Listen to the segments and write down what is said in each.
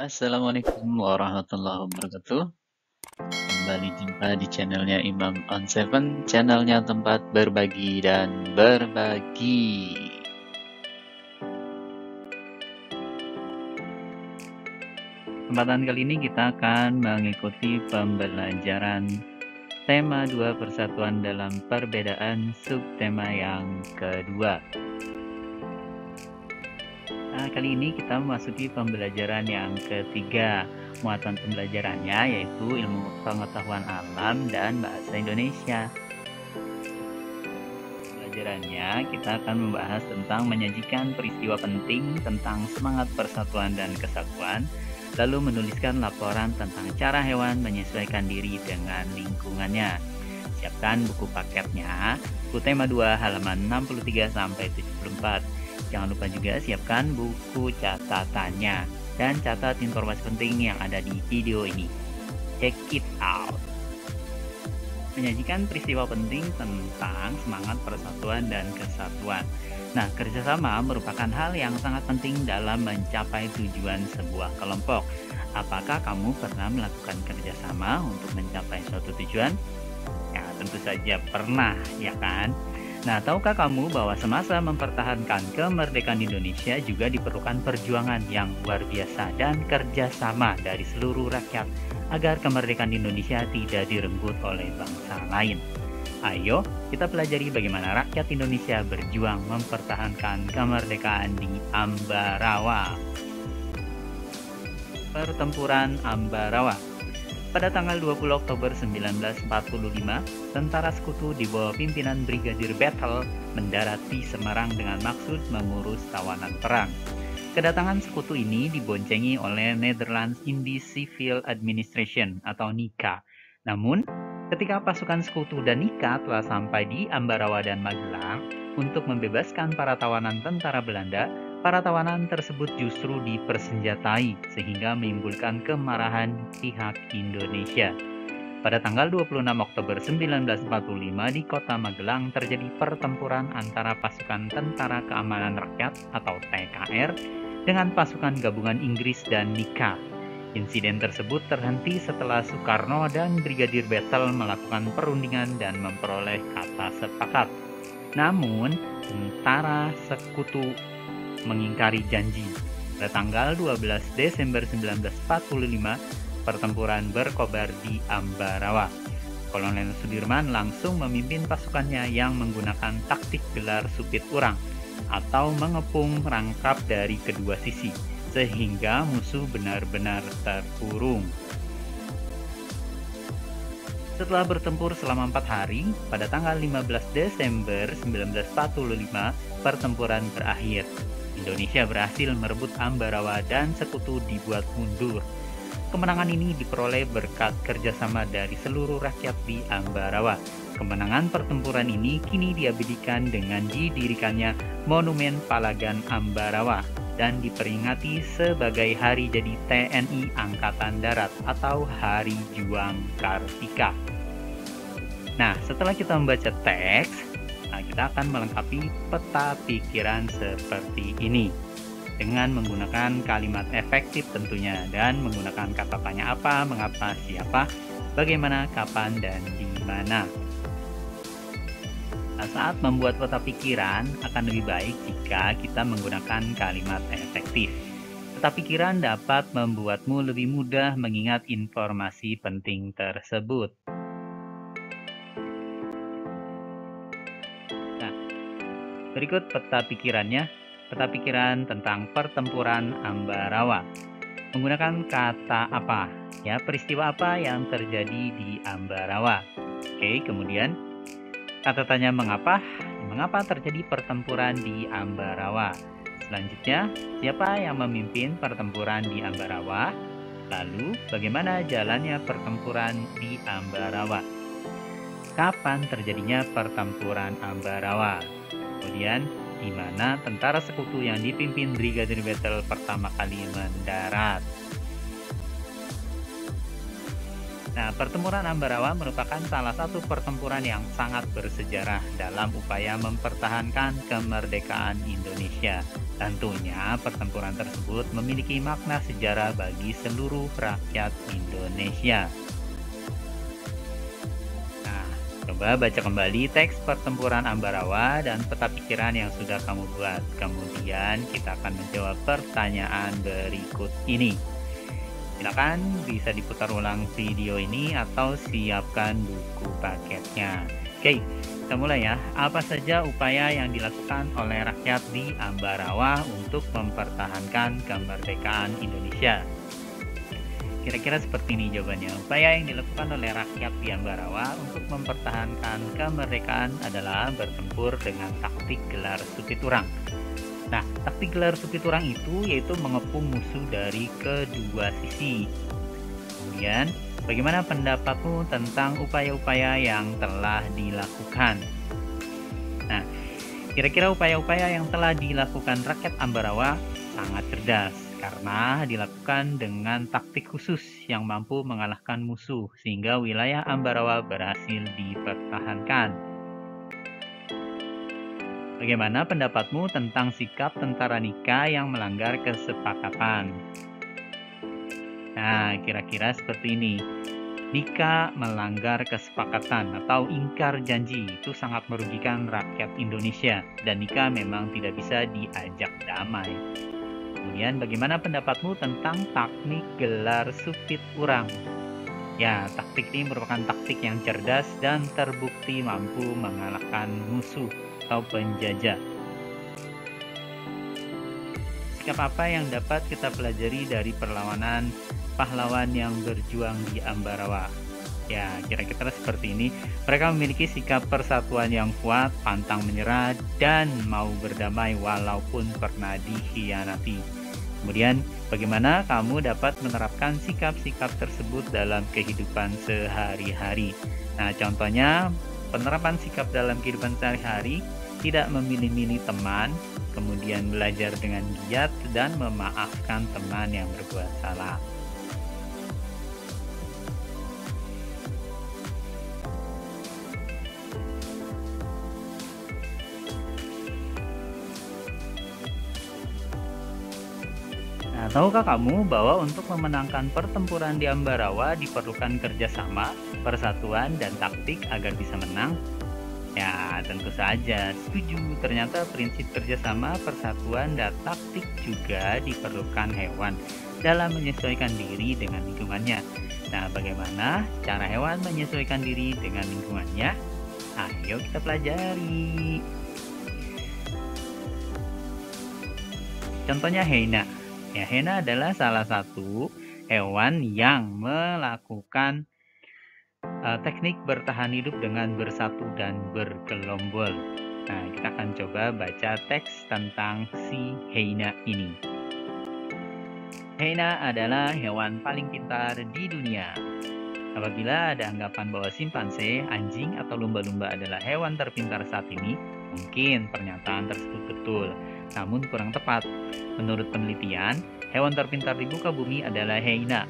Assalamualaikum warahmatullahi wabarakatuh. Kembali jumpa di channelnya Imam on Seven, channelnya tempat berbagi dan berbagi. Kesempatan kali ini kita akan mengikuti pembelajaran tema 2 persatuan dalam perbedaan subtema yang kedua. Nah, kali ini kita memasuki pembelajaran yang ketiga. Muatan pembelajarannya yaitu ilmu pengetahuan alam dan bahasa Indonesia. Pembelajarannya kita akan membahas tentang menyajikan peristiwa penting tentang semangat persatuan dan kesatuan, lalu menuliskan laporan tentang cara hewan menyesuaikan diri dengan lingkungannya. Siapkan buku paketnya, buku tema 2 halaman 63-74. Jangan lupa juga siapkan buku catatannya dan catat informasi penting yang ada di video ini. Check it out. Menyajikan peristiwa penting tentang semangat persatuan dan kesatuan. Nah, kerjasama merupakan hal yang sangat penting dalam mencapai tujuan sebuah kelompok. Apakah kamu pernah melakukan kerjasama untuk mencapai suatu tujuan? Ya, tentu saja pernah, ya kan? Nah, tahukah kamu bahwa semasa mempertahankan kemerdekaan Indonesia juga diperlukan perjuangan yang luar biasa dan kerjasama dari seluruh rakyat agar kemerdekaan Indonesia tidak direnggut oleh bangsa lain. Ayo, kita pelajari bagaimana rakyat Indonesia berjuang mempertahankan kemerdekaan di Ambarawa. Pertempuran Ambarawa. Pada tanggal 20 Oktober 1945, tentara sekutu di bawah pimpinan Brigadir Bethel mendarat di Semarang dengan maksud mengurus tawanan perang. Kedatangan sekutu ini diboncengi oleh Netherlands Indies Civil Administration atau NICA. Namun, ketika pasukan sekutu dan NICA telah sampai di Ambarawa dan Magelang untuk membebaskan para tawanan tentara Belanda, para tawanan tersebut justru dipersenjatai sehingga menimbulkan kemarahan pihak Indonesia. Pada tanggal 26 Oktober 1945 di kota Magelang terjadi pertempuran antara pasukan Tentara Keamanan Rakyat atau TKR dengan pasukan gabungan Inggris dan NICA. Insiden tersebut terhenti setelah Soekarno dan Brigadir Bethel melakukan perundingan dan memperoleh kata sepakat. Namun, tentara sekutu mengingkari janji. Pada tanggal 12 Desember 1945, pertempuran berkobar di Ambarawa. Kolonel Sudirman langsung memimpin pasukannya yang menggunakan taktik gelar supit urang atau mengepung rangkap dari kedua sisi, sehingga musuh benar-benar terkurung. Setelah bertempur selama 4 hari, pada tanggal 15 Desember 1945, pertempuran berakhir. Indonesia berhasil merebut Ambarawa dan sekutu dibuat mundur. Kemenangan ini diperoleh berkat kerjasama dari seluruh rakyat di Ambarawa. Kemenangan pertempuran ini kini diabadikan dengan didirikannya Monumen Palagan Ambarawa dan diperingati sebagai Hari Jadi TNI Angkatan Darat atau Hari Juang Kartika. Nah, setelah kita membaca teks, kita akan melengkapi peta pikiran seperti ini dengan menggunakan kalimat efektif tentunya dan menggunakan kata tanya apa, mengapa, siapa, bagaimana, kapan, dan di mana. Nah, saat membuat peta pikiran akan lebih baik jika kita menggunakan kalimat efektif. Peta pikiran dapat membuatmu lebih mudah mengingat informasi penting tersebut. Berikut peta pikirannya, peta pikiran tentang pertempuran Ambarawa. Menggunakan kata apa? Ya, peristiwa apa yang terjadi di Ambarawa? Oke, kemudian kata tanya mengapa? Mengapa terjadi pertempuran di Ambarawa? Selanjutnya, siapa yang memimpin pertempuran di Ambarawa? Lalu, bagaimana jalannya pertempuran di Ambarawa? Kapan terjadinya pertempuran Ambarawa? Kemudian, di mana tentara sekutu yang dipimpin Brigadir Bethel pertama kali mendarat. Nah, pertempuran Ambarawa merupakan salah satu pertempuran yang sangat bersejarah dalam upaya mempertahankan kemerdekaan Indonesia. Tentunya pertempuran tersebut memiliki makna sejarah bagi seluruh rakyat Indonesia. Nah, coba baca kembali teks pertempuran Ambarawa dan peta pikiran yang sudah kamu buat. Kemudian kita akan menjawab pertanyaan berikut ini. Silakan bisa diputar ulang video ini atau siapkan buku paketnya. Oke, kita mulai ya. Apa saja upaya yang dilakukan oleh rakyat di Ambarawa untuk mempertahankan kemerdekaan Indonesia? Kira-kira seperti ini jawabannya. Upaya yang dilakukan oleh rakyat di Ambarawa untuk mempertahankan kemerdekaan adalah bertempur dengan taktik gelar Supiturang. Nah, taktik gelar Supiturang itu yaitu mengepung musuh dari kedua sisi. Kemudian, bagaimana pendapatmu tentang upaya-upaya yang telah dilakukan? Nah, kira-kira upaya-upaya yang telah dilakukan rakyat Ambarawa sangat cerdas karena dilakukan dengan taktik khusus yang mampu mengalahkan musuh sehingga wilayah Ambarawa berhasil dipertahankan. Bagaimana pendapatmu tentang sikap tentara Nika yang melanggar kesepakatan? Nah, kira-kira seperti ini. Nika melanggar kesepakatan atau ingkar janji itu sangat merugikan rakyat Indonesia dan Nika memang tidak bisa diajak damai. Kemudian bagaimana pendapatmu tentang teknik gelar Supiturang? Ya, taktik ini merupakan taktik yang cerdas dan terbukti mampu mengalahkan musuh atau penjajah. Sikap apa yang dapat kita pelajari dari perlawanan pahlawan yang berjuang di Ambarawa? Ya, kira-kira seperti ini. Mereka memiliki sikap persatuan yang kuat, pantang menyerah, dan mau berdamai walaupun pernah dikhianati. Kemudian, bagaimana kamu dapat menerapkan sikap-sikap tersebut dalam kehidupan sehari-hari? Nah, contohnya, penerapan sikap dalam kehidupan sehari-hari tidak memilih-milih teman, kemudian belajar dengan giat dan memaafkan teman yang berbuat salah. Nah, tahukah kamu bahwa untuk memenangkan pertempuran di Ambarawa diperlukan kerjasama, persatuan, dan taktik agar bisa menang? Ya, tentu saja setuju. Ternyata prinsip kerjasama, persatuan, dan taktik juga diperlukan hewan dalam menyesuaikan diri dengan lingkungannya. Nah, bagaimana cara hewan menyesuaikan diri dengan lingkungannya? Ayo kita pelajari. Contohnya hyena. Ya, hyena adalah salah satu hewan yang melakukan teknik bertahan hidup dengan bersatu dan bergelombol. Nah, kita akan coba baca teks tentang si hyena ini. Hyena adalah hewan paling pintar di dunia. Apabila ada anggapan bahwa simpanse, anjing, atau lumba-lumba adalah hewan terpintar saat ini, mungkin pernyataan tersebut betul, namun kurang tepat. Menurut penelitian, hewan terpintar di muka bumi adalah hyena.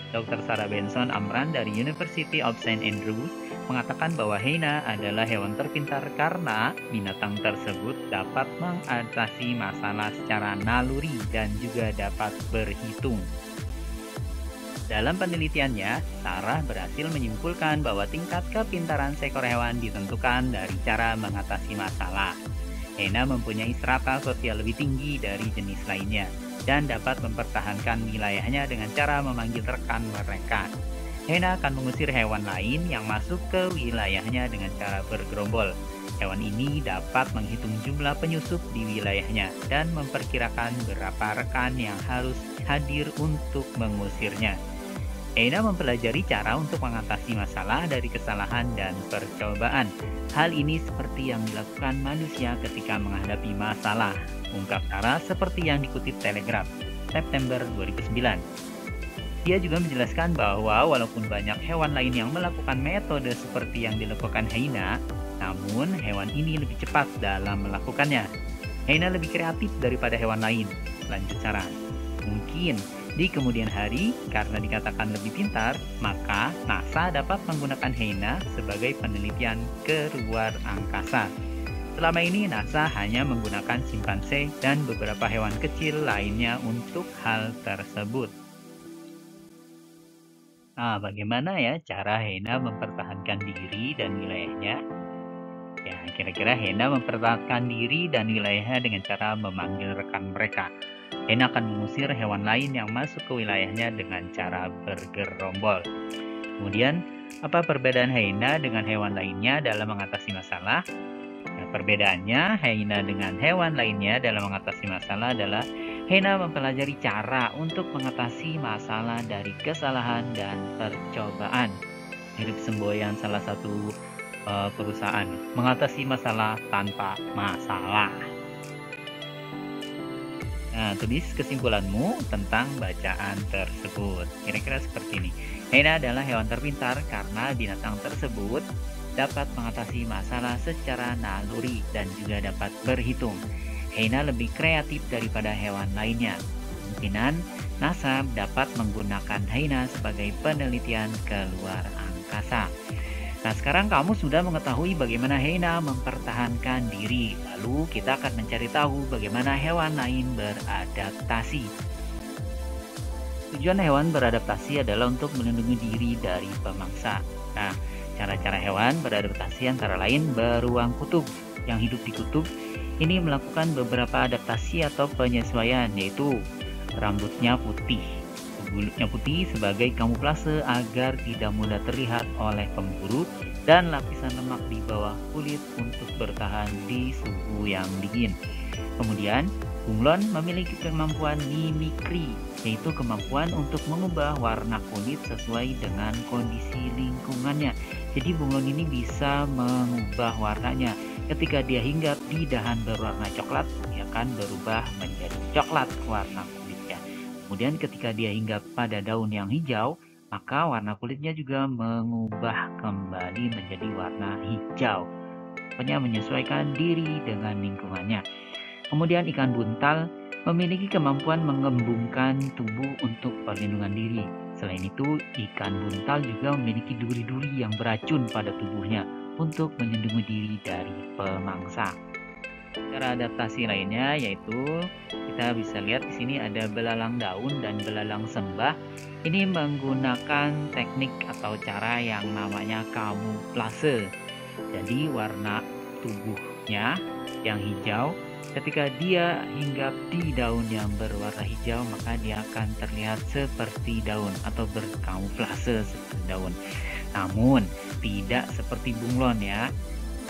Dr. Sarah Benson Amran dari University of St. Andrews mengatakan bahwa hyena adalah hewan terpintar karena binatang tersebut dapat mengatasi masalah secara naluri dan juga dapat berhitung. Dalam penelitiannya, Sarah berhasil menyimpulkan bahwa tingkat kepintaran seekor hewan ditentukan dari cara mengatasi masalah. Hyena mempunyai strata sosial lebih tinggi dari jenis lainnya dan dapat mempertahankan wilayahnya dengan cara memanggil rekan mereka. Hyena akan mengusir hewan lain yang masuk ke wilayahnya dengan cara bergerombol. Hewan ini dapat menghitung jumlah penyusup di wilayahnya dan memperkirakan berapa rekan yang harus hadir untuk mengusirnya. Hyena mempelajari cara untuk mengatasi masalah dari kesalahan dan percobaan. Hal ini seperti yang dilakukan manusia ketika menghadapi masalah. Ungkap Sarah seperti yang dikutip Telegraph, September 2009. Dia juga menjelaskan bahwa walaupun banyak hewan lain yang melakukan metode seperti yang dilakukan hyena, namun hewan ini lebih cepat dalam melakukannya. Hyena lebih kreatif daripada hewan lain. Lanjut Sarah. Mungkin di kemudian hari, karena dikatakan lebih pintar, maka NASA dapat menggunakan hyena sebagai penelitian ke luar angkasa. Selama ini NASA hanya menggunakan simpanse dan beberapa hewan kecil lainnya untuk hal tersebut. Nah, bagaimana ya cara Hena mempertahankan diri dan wilayahnya? Ya, kira-kira Hena mempertahankan diri dan wilayahnya dengan cara memanggil rekan mereka. Hena akan mengusir hewan lain yang masuk ke wilayahnya dengan cara bergerombol. Kemudian, apa perbedaan hyena dengan hewan lainnya dalam mengatasi masalah? Nah, perbedaannya hyena dengan hewan lainnya dalam mengatasi masalah adalah hyena mempelajari cara untuk mengatasi masalah dari kesalahan dan percobaan. Mirip semboyan salah satu perusahaan, mengatasi masalah tanpa masalah. Nah, tulis kesimpulanmu tentang bacaan tersebut. Kira-kira seperti ini. Hyena adalah hewan terpintar karena binatang tersebut dapat mengatasi masalah secara naluri dan juga dapat berhitung. Hyena lebih kreatif daripada hewan lainnya. Kemungkinan NASA dapat menggunakan hyena sebagai penelitian ke luar angkasa. Nah, sekarang kamu sudah mengetahui bagaimana hyena mempertahankan diri. Lalu kita akan mencari tahu bagaimana hewan lain beradaptasi. Tujuan hewan beradaptasi adalah untuk melindungi diri dari pemangsa. Nah, cara-cara hewan beradaptasi antara lain beruang kutub. Yang hidup di kutub ini melakukan beberapa adaptasi atau penyesuaian, yaitu rambutnya putih. Kulitnya putih sebagai kamuflase agar tidak mudah terlihat oleh pemburu, dan lapisan lemak di bawah kulit untuk bertahan di suhu yang dingin. Kemudian, bunglon memiliki kemampuan mimikri, yaitu kemampuan untuk mengubah warna kulit sesuai dengan kondisi lingkungannya. Jadi bunglon ini bisa mengubah warnanya. Ketika dia hinggap di dahan berwarna coklat, dia akan berubah menjadi coklat warna kulitnya. Kemudian ketika dia hinggap pada daun yang hijau, maka warna kulitnya juga mengubah kembali menjadi warna hijau. Pokoknya menyesuaikan diri dengan lingkungannya. Kemudian ikan buntal memiliki kemampuan mengembungkan tubuh untuk perlindungan diri. Selain itu, ikan buntal juga memiliki duri-duri yang beracun pada tubuhnya untuk melindungi diri dari pemangsa. Cara adaptasi lainnya yaitu kita bisa lihat di sini ada belalang daun dan belalang sembah. Ini menggunakan teknik atau cara yang namanya kamuflase. Jadi warna tubuhnya yang hijau, ketika dia hinggap di daun yang berwarna hijau, maka dia akan terlihat seperti daun atau berkamuflase seperti daun. Namun tidak seperti bunglon ya.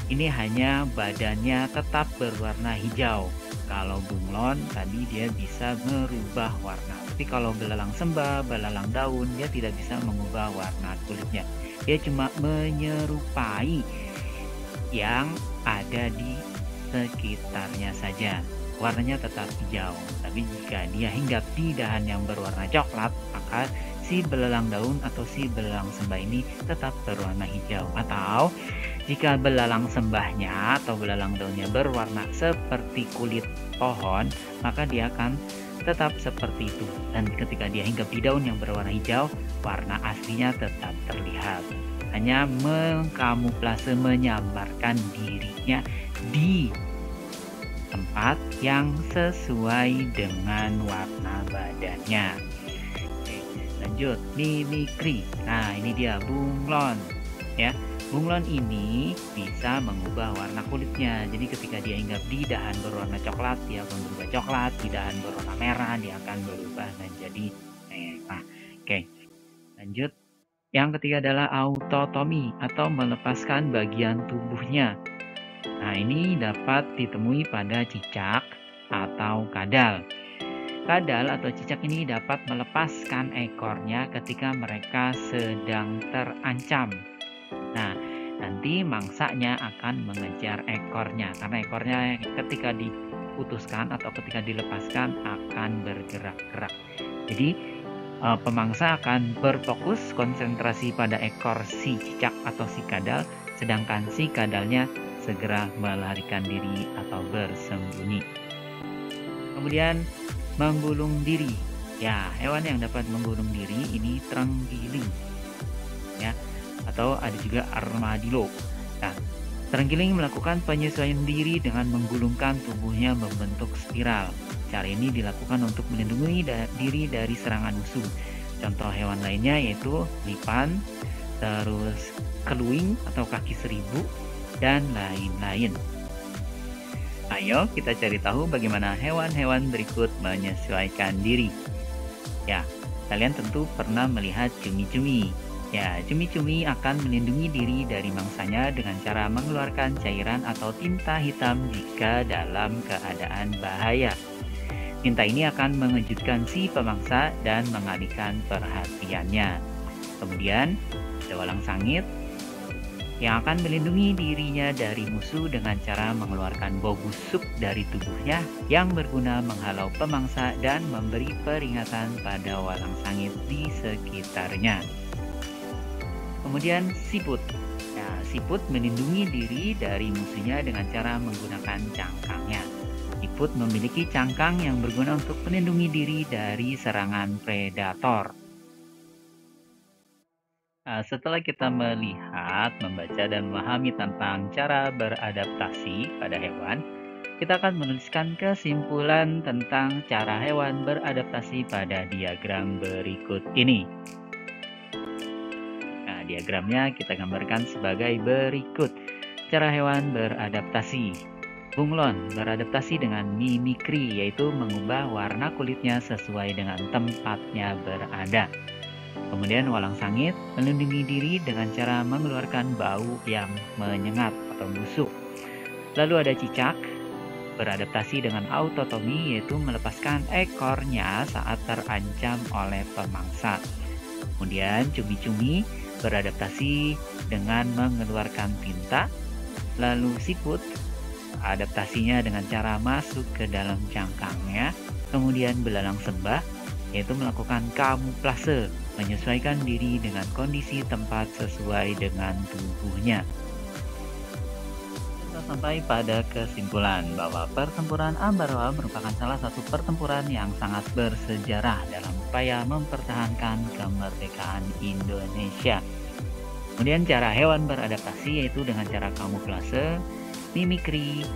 Ini hanya badannya tetap berwarna hijau. Kalau bunglon tadi dia bisa merubah warna. Tapi kalau belalang sembah, belalang daun, dia tidak bisa mengubah warna kulitnya. Dia cuma menyerupai yang ada di sekitarnya saja. Warnanya tetap hijau. Tapi jika dia hinggap di dahan yang berwarna coklat, maka si belalang daun atau si belalang sembah ini tetap berwarna hijau. Atau jika belalang sembahnya atau belalang daunnya berwarna seperti kulit pohon, maka dia akan tetap seperti itu. Dan ketika dia hinggap di daun yang berwarna hijau, warna aslinya tetap terlihat. Hanya mengkamuflase, menyamarkan dirinya di tempat yang sesuai dengan warna badannya. Oke, lanjut, mimikri. Nah, ini dia bunglon ya. Bunglon ini bisa mengubah warna kulitnya. Jadi ketika dia hinggap di dahan berwarna coklat, dia akan berubah coklat. Di dahan berwarna merah, dia akan berubah menjadi merah. Oke, lanjut. Yang ketiga adalah autotomi atau melepaskan bagian tubuhnya. Nah, ini dapat ditemui pada cicak atau kadal. Kadal atau cicak ini dapat melepaskan ekornya ketika mereka sedang terancam. Nah, nanti mangsanya akan mengejar ekornya, karena ekornya ketika diputuskan atau ketika dilepaskan akan bergerak-gerak. Jadi pemangsa akan berfokus konsentrasi pada ekor si cicak atau si kadal, sedangkan si kadalnya segera melarikan diri atau bersembunyi. Kemudian menggulung diri. Ya, hewan yang dapat menggulung diri ini terenggiling. Ya, atau ada juga armadillo. Nah, Terenggiling melakukan penyesuaian diri dengan menggulungkan tubuhnya membentuk spiral. Cara ini dilakukan untuk melindungi diri dari serangan musuh. Contoh hewan lainnya yaitu lipan, terus keluing atau kaki seribu, dan lain-lain. Ayo kita cari tahu bagaimana hewan-hewan berikut menyesuaikan diri. Ya, kalian tentu pernah melihat cumi-cumi. Ya, cumi-cumi akan melindungi diri dari mangsanya dengan cara mengeluarkan cairan atau tinta hitam jika dalam keadaan bahaya. Tinta ini akan mengejutkan si pemangsa dan mengalihkan perhatiannya. Kemudian, ada walang sangit yang akan melindungi dirinya dari musuh dengan cara mengeluarkan bau busuk dari tubuhnya yang berguna menghalau pemangsa dan memberi peringatan pada walang sangit di sekitarnya. Kemudian siput. Nah, siput melindungi diri dari musuhnya dengan cara menggunakan cangkangnya. Siput memiliki cangkang yang berguna untuk melindungi diri dari serangan predator. Nah, setelah kita melihat, membaca, dan memahami tentang cara beradaptasi pada hewan, kita akan menuliskan kesimpulan tentang cara hewan beradaptasi pada diagram berikut ini. Nah, diagramnya kita gambarkan sebagai berikut. Cara hewan beradaptasi. Bunglon beradaptasi dengan mimikri, yaitu mengubah warna kulitnya sesuai dengan tempatnya berada. Kemudian walang sangit melindungi diri dengan cara mengeluarkan bau yang menyengat atau busuk. Lalu ada cicak beradaptasi dengan autotomi, yaitu melepaskan ekornya saat terancam oleh pemangsa. Kemudian cumi-cumi beradaptasi dengan mengeluarkan tinta. Lalu siput adaptasinya dengan cara masuk ke dalam cangkangnya. Kemudian belalang sembah yaitu melakukan kamuflase, menyesuaikan diri dengan kondisi tempat sesuai dengan tubuhnya. Kita sampai pada kesimpulan bahwa pertempuran Ambarawa merupakan salah satu pertempuran yang sangat bersejarah dalam upaya mempertahankan kemerdekaan Indonesia. Kemudian cara hewan beradaptasi yaitu dengan cara kamuflase, mimikri,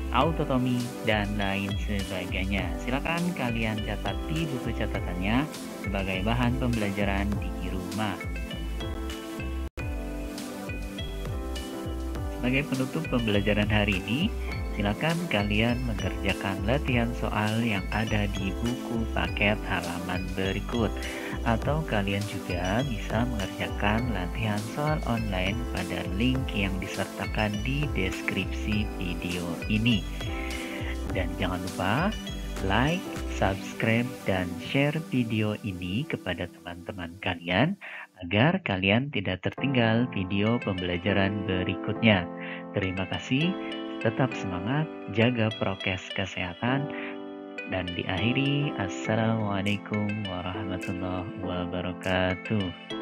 autotomi, dan lain sebagainya. Silakan kalian catat di buku catatannya sebagai bahan pembelajaran di rumah. Sebagai penutup pembelajaran hari ini, silakan kalian mengerjakan latihan soal yang ada di buku paket halaman berikut. Atau kalian juga bisa mengerjakan latihan soal online pada link yang disertakan di deskripsi video ini. Dan jangan lupa like, subscribe, dan share video ini kepada teman-teman kalian agar kalian tidak tertinggal video pembelajaran berikutnya. Terima kasih, tetap semangat, jaga prokes kesehatan, dan diakhiri, Assalamualaikum warahmatullahi wabarakatuh.